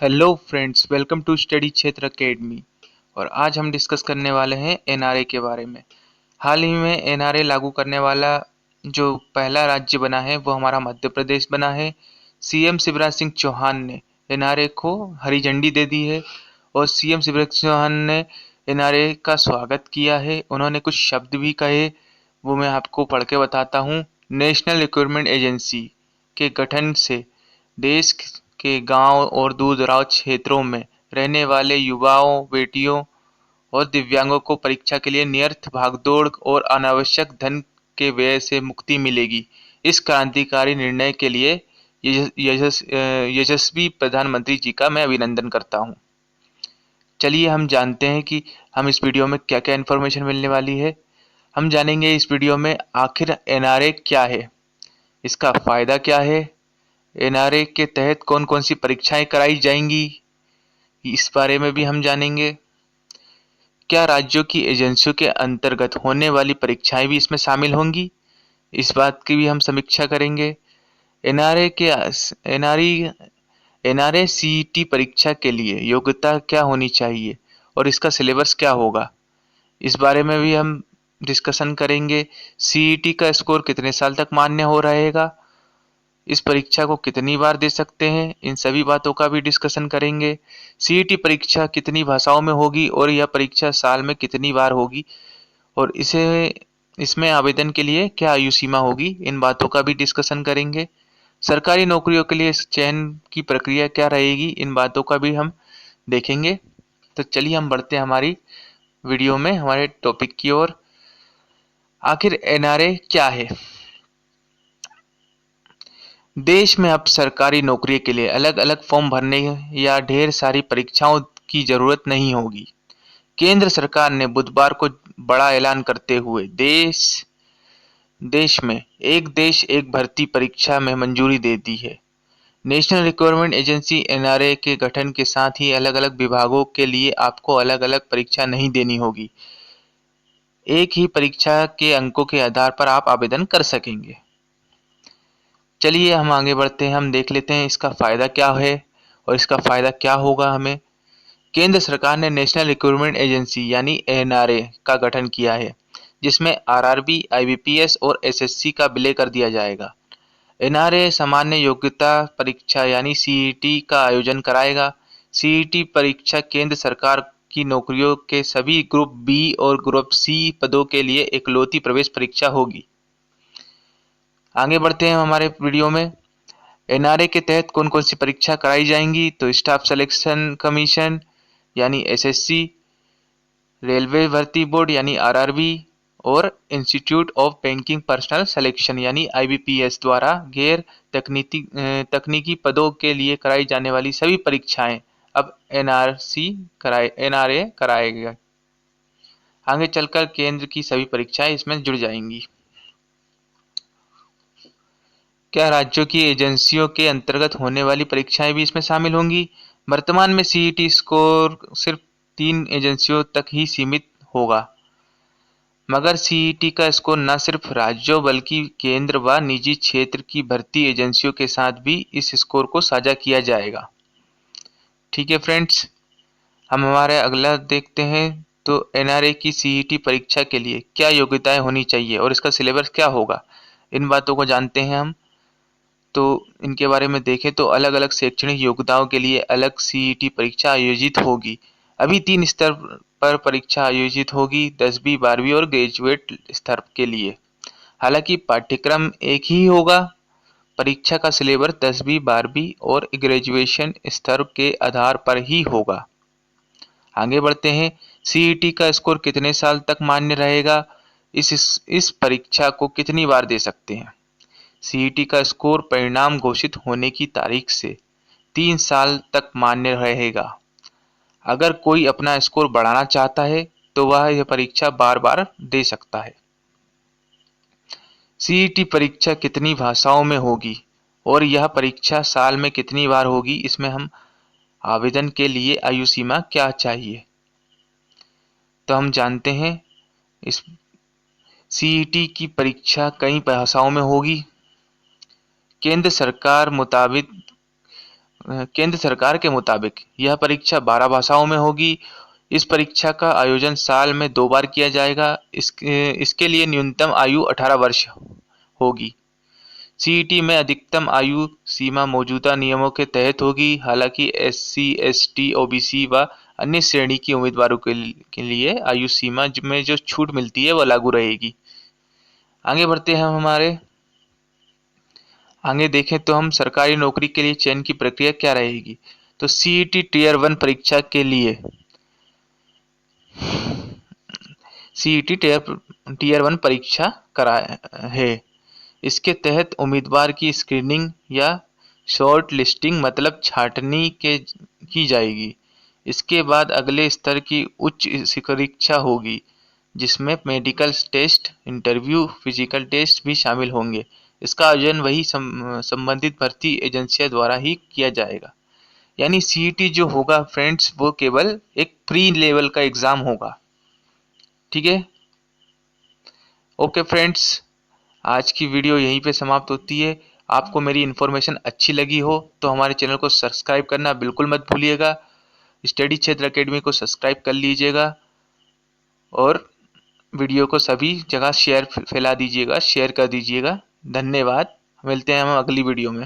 Hello friends, welcome to study Kshetra academy. और आज हम डिस्कस करने वाले हैं एनआरए के बारे में। हाल ही में एनआरए लागू करने वाला जो पहला राज्य बना है वो हमारा मध्य प्रदेश बना है। सीएम शिवराज सिंह चौहान ने एनआरए को हरी झंडी दे दी है और सीएम शिवराज सिंह चौहान ने एनआरए का स्वागत किया है। उन्होंने कुछ शब्द भी कहे, वो मैं आपको पढ़ के बताता हूँ। नेशनल रिक्रूटमेंट एजेंसी के गठन से देश के गांव और दूर-दराज क्षेत्रों में रहने वाले युवाओं, बेटियों और दिव्यांगों को परीक्षा के लिए निरर्थ भागदौड़ और अनावश्यक धन के व्यय से मुक्ति मिलेगी। इस क्रांतिकारी निर्णय के लिए यशस्वी प्रधानमंत्री जी का मैं अभिनंदन करता हूँ। चलिए हम जानते हैं कि हम इस वीडियो में क्या-क्या इन्फॉर्मेशन मिलने वाली है। हम जानेंगे इस वीडियो में आखिर एनआरए क्या है, इसका फायदा क्या है, एनआरए के तहत कौन-कौन सी परीक्षाएं कराई जाएंगी, इस बारे में भी हम जानेंगे। क्या राज्यों की एजेंसियों के अंतर्गत होने वाली परीक्षाएं भी इसमें शामिल होंगी, इस बात की भी हम समीक्षा करेंगे। एनआरए के एनआरई एनआरए सीईटी परीक्षा के लिए योग्यता क्या होनी चाहिए और इसका सिलेबस क्या होगा, इस बारे में भी हम डिस्कशन करेंगे। सीईटी का स्कोर कितने साल तक मान्य हो रहेगा, इस परीक्षा को कितनी बार दे सकते हैं, इन सभी बातों का भी डिस्कशन करेंगे। सीईटी परीक्षा कितनी भाषाओं में होगी और यह परीक्षा साल में कितनी बार होगी और इसे इसमें आवेदन के लिए क्या आयु सीमा होगी, इन बातों का भी डिस्कशन करेंगे। सरकारी नौकरियों के लिए चयन की प्रक्रिया क्या रहेगी, इन बातों का भी हम देखेंगे। तो चलिए हम बढ़ते हैं हमारी वीडियो में हमारे टॉपिक की ओर। आखिर एनआरए क्या है? देश में अब सरकारी नौकरी के लिए अलग-अलग फॉर्म भरने या ढेर सारी परीक्षाओं की जरूरत नहीं होगी। केंद्र सरकार ने बुधवार को बड़ा ऐलान करते हुए देश में एक देश एक भर्ती परीक्षा में मंजूरी दे दी है। नेशनल रिक्रूटमेंट एजेंसी एनआरए के गठन के साथ ही अलग-अलग विभागों के लिए आपको अलग-अलग परीक्षा नहीं देनी होगी। एक ही परीक्षा के अंकों के आधार पर आप आवेदन कर सकेंगे। चलिए हम आगे बढ़ते हैं, हम देख लेते हैं इसका फ़ायदा क्या है और इसका फ़ायदा क्या होगा हमें। केंद्र सरकार ने नेशनल रिक्रूटमेंट एजेंसी यानी एनआरए का गठन किया है, जिसमें आरआरबी, आईबीपीएस और एसएससी का विलय कर दिया जाएगा। एनआरए सामान्य योग्यता परीक्षा यानी सीईटी का आयोजन कराएगा। सीईटी परीक्षा केंद्र सरकार की नौकरियों के सभी ग्रुप बी और ग्रुप सी पदों के लिए इकलौती प्रवेश परीक्षा होगी। आगे बढ़ते हैं हमारे वीडियो में। एनआरए के तहत कौन-कौन सी परीक्षा कराई जाएंगी, तो स्टाफ सिलेक्शन कमीशन यानी एसएससी, रेलवे भर्ती बोर्ड यानी आरआरबी और institute of banking personal selection यानी आईबीपीएस द्वारा गैर तकनीकी पदों के लिए कराई जाने वाली सभी परीक्षाएं अब एनआरए कराएगा। आगे चलकर केंद्र की सभी परीक्षाएं इसमें जुड़ जाएंगी। क्या राज्यों की एजेंसियों के अंतर्गत होने वाली परीक्षाएं भी इसमें शामिल होंगी? वर्तमान में सीईटी स्कोर सिर्फ 3 एजेंसियों तक ही सीमित होगा, मगर सीईटी का स्कोर न सिर्फ राज्यों बल्कि केंद्र व निजी क्षेत्र की भर्ती एजेंसियों के साथ भी इस स्कोर को साझा किया जाएगा। ठीक है फ्रेंड्स, हम हमारे अगला देखते हैं। तो एनआरए की सीईटी परीक्षा के लिए क्या योग्यताएं होनी चाहिए और इसका सिलेबस क्या होगा, इन बातों को जानते हैं हम। तो इनके बारे में देखें तो अलग-अलग शैक्षणिक योग्यताओं के लिए अलग सीईटी परीक्षा आयोजित होगी। अभी 3 स्तर पर परीक्षा आयोजित होगी, 10वीं, 12वीं और ग्रेजुएट स्तर के लिए। हालांकि पाठ्यक्रम एक ही होगा, परीक्षा का सिलेबस 10वीं, 12वीं और ग्रेजुएशन स्तर के आधार पर ही होगा। आगे बढ़ते हैं, सीईटी का स्कोर कितने साल तक मान्य रहेगा, इस परीक्षा को कितनी बार दे सकते हैं। सीईटी का स्कोर परिणाम घोषित होने की तारीख से 3 साल तक मान्य रहेगा। अगर कोई अपना स्कोर बढ़ाना चाहता है तो वह यह परीक्षा बार-बार दे सकता है। सीईटी परीक्षा कितनी भाषाओं में होगी और यह परीक्षा साल में कितनी बार होगी, इसमें हम आवेदन के लिए आयु सीमा क्या चाहिए, तो हम जानते हैं इस सीईटी की परीक्षा कई भाषाओं में होगी। केंद्र सरकार मुताबिक केंद्र सरकार के मुताबिक यह परीक्षा 12 भाषाओं में होगी। इस परीक्षा का आयोजन साल में 2 बार किया जाएगा। इसके लिए न्यूनतम आयु 18 वर्ष होगी। सीईटी में अधिकतम आयु सीमा मौजूदा नियमों के तहत होगी। हालांकि एससी, एसटी, ओबीसी व अन्य श्रेणी के उम्मीदवारों के लिए आयु सीमा में जो छूट मिलती है वह लागू रहेगी। आगे बढ़ते हैं हमारे आगे देखें तो हम सरकारी नौकरी के लिए चयन की प्रक्रिया क्या रहेगी। तो सीईटी टीयर 1 परीक्षा के लिए सीईटी टीयर 1 परीक्षा करा है। इसके तहत उम्मीदवार की स्क्रीनिंग या शॉर्ट लिस्टिंग मतलब छांटनी की जाएगी। इसके बाद अगले स्तर की उच्च परीक्षा होगी जिसमें medical test, interview, physical test भी शामिल होंगे। इसका आयोजन वही संबंधित भर्ती एजेंसियों द्वारा ही किया जाएगा। यानी सीईटी जो होगा फ्रेंड्स वो केवल एक प्री लेवल का एग्जाम होगा। ठीक है, ओके फ्रेंड्स, आज की वीडियो यहीं पे समाप्त होती है। आपको मेरी इन्फॉर्मेशन अच्छी लगी हो तो हमारे चैनल को सब्सक्राइब करना बिल्कुल मत भूलिएगा। स्टडी क्षेत्र एकेडमी को सब्सक्राइब कर लीजिएगा और वीडियो को सभी जगह फैला दीजिएगा, शेयर कर दीजिएगा। धन्यवाद। मिलते हैं हम अगली वीडियो में।